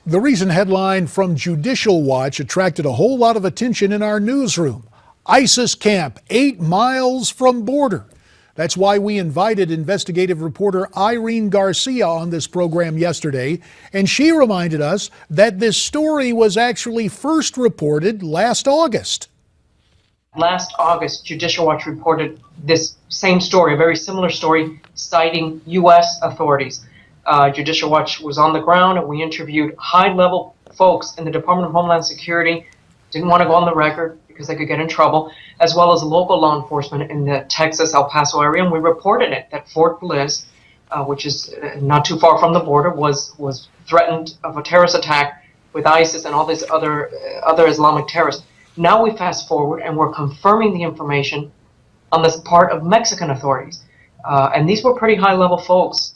The recent headline from Judicial Watch attracted a whole lot of attention in our newsroom. ISIS camp 8 miles from border. That's why we invited investigative reporter Irene Garcia on this program yesterday, and she reminded us that this story was actually first reported last August. Last August, Judicial Watch reported this same story, a very similar story, citing U.S. authorities. Judicial Watch was on the ground, and we interviewed high-level folks in the Department of Homeland Security, didn't want to go on the record because they could get in trouble, as well as local law enforcement in the Texas, El Paso area, and we reported it, that Fort Bliss, which is not too far from the border, was threatened of a terrorist attack with ISIS and all these other Islamic terrorists. Now we fast forward, and we're confirming the information on this part of Mexican authorities. And these were pretty high-level folks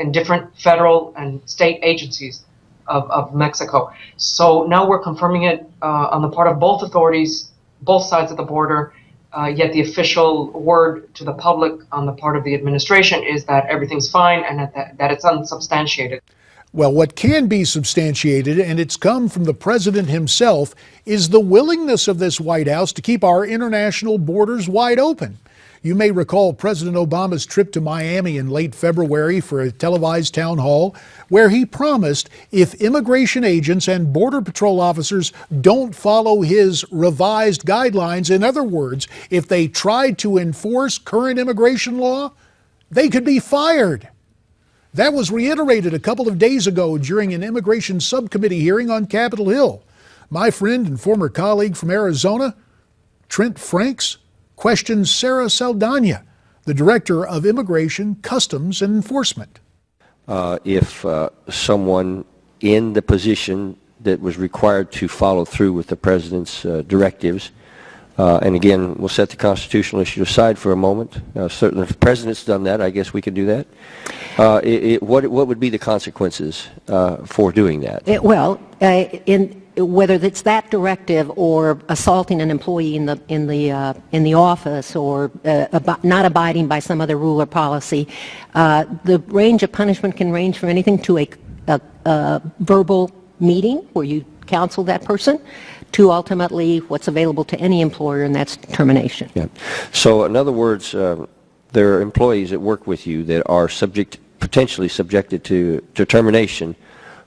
in different federal and state agencies of Mexico. So now we're confirming it on the part of both authorities, both sides of the border, yet the official word to the public on the part of the administration is that everything's fine and that it's unsubstantiated. Well, what can be substantiated, and it's come from the president himself, is the willingness of this White House to keep our international borders wide open. You may recall President Obama's trip to Miami in late February for a televised town hall where he promised if immigration agents and Border Patrol officers don't follow his revised guidelines, in other words, if they tried to enforce current immigration law, they could be fired. That was reiterated a couple of days ago during an immigration subcommittee hearing on Capitol Hill. My friend and former colleague from Arizona, Trent Franks, questions Sarah Saldana, the Director of Immigration, Customs, and Enforcement. If someone in the position that was required to follow through with the President's directives, and again, we'll set the constitutional issue aside for a moment. Certainly if the President's done that, I guess we could do that. What would be the consequences for doing that? Whether it's that directive or assaulting an employee in the office or not abiding by some other rule or policy, the range of punishment can range from anything to a verbal meeting where you counsel that person to ultimately what's available to any employer, and that's termination. Yeah. So in other words, there are employees that work with you that are potentially subjected to termination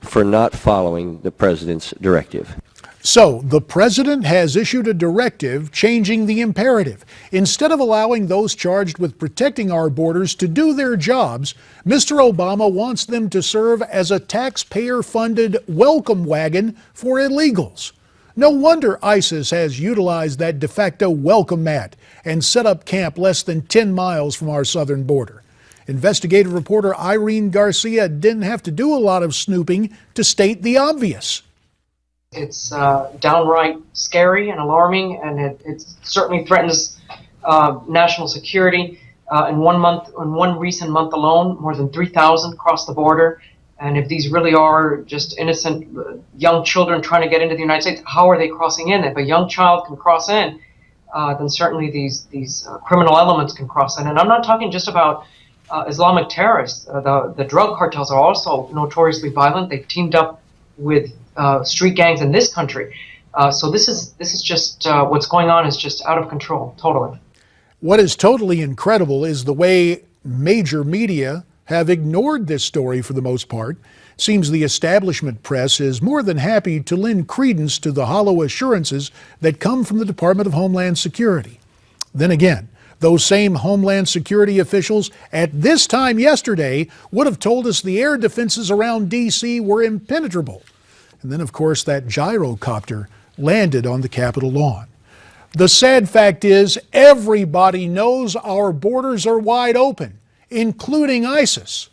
for not following the President's directive. So the President has issued a directive changing the imperative. Instead of allowing those charged with protecting our borders to do their jobs, Mr. Obama wants them to serve as a taxpayer-funded welcome wagon for illegals. No wonder ISIS has utilized that de facto welcome mat and set up camp less than 10 miles from our southern border. Investigative reporter Irene Garcia didn't have to do a lot of snooping to state the obvious. It's downright scary and alarming, and it certainly threatens national security. In one recent month alone, more than 3,000 crossed the border. And if these really are just innocent young children trying to get into the United States, how are they crossing in? If a young child can cross in, then certainly these criminal elements can cross in. And I'm not talking just about Islamic terrorists. The drug cartels are also notoriously violent. They've teamed up with street gangs in this country. So this is just what's going on is just out of control, totally. What is totally incredible is the way major media have ignored this story for the most part. Seems the establishment press is more than happy to lend credence to the hollow assurances that come from the Department of Homeland Security. Then again, those same Homeland Security officials at this time yesterday would have told us the air defenses around D.C. were impenetrable. And then, of course, that gyrocopter landed on the Capitol lawn. The sad fact is everybody knows our borders are wide open, including ISIS.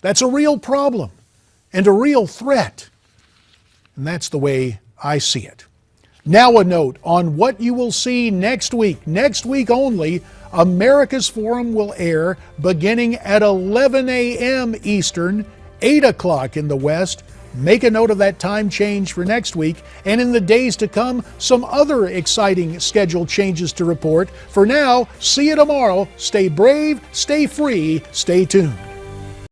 That's a real problem and a real threat. And that's the way I see it. Now a note on what you will see next week. Next week only, America's Forum will air beginning at 11 a.m. Eastern, 8 o'clock in the West. Make a note of that time change for next week, and in the days to come, some other exciting schedule changes to report. For now, see you tomorrow. Stay brave, stay free, stay tuned.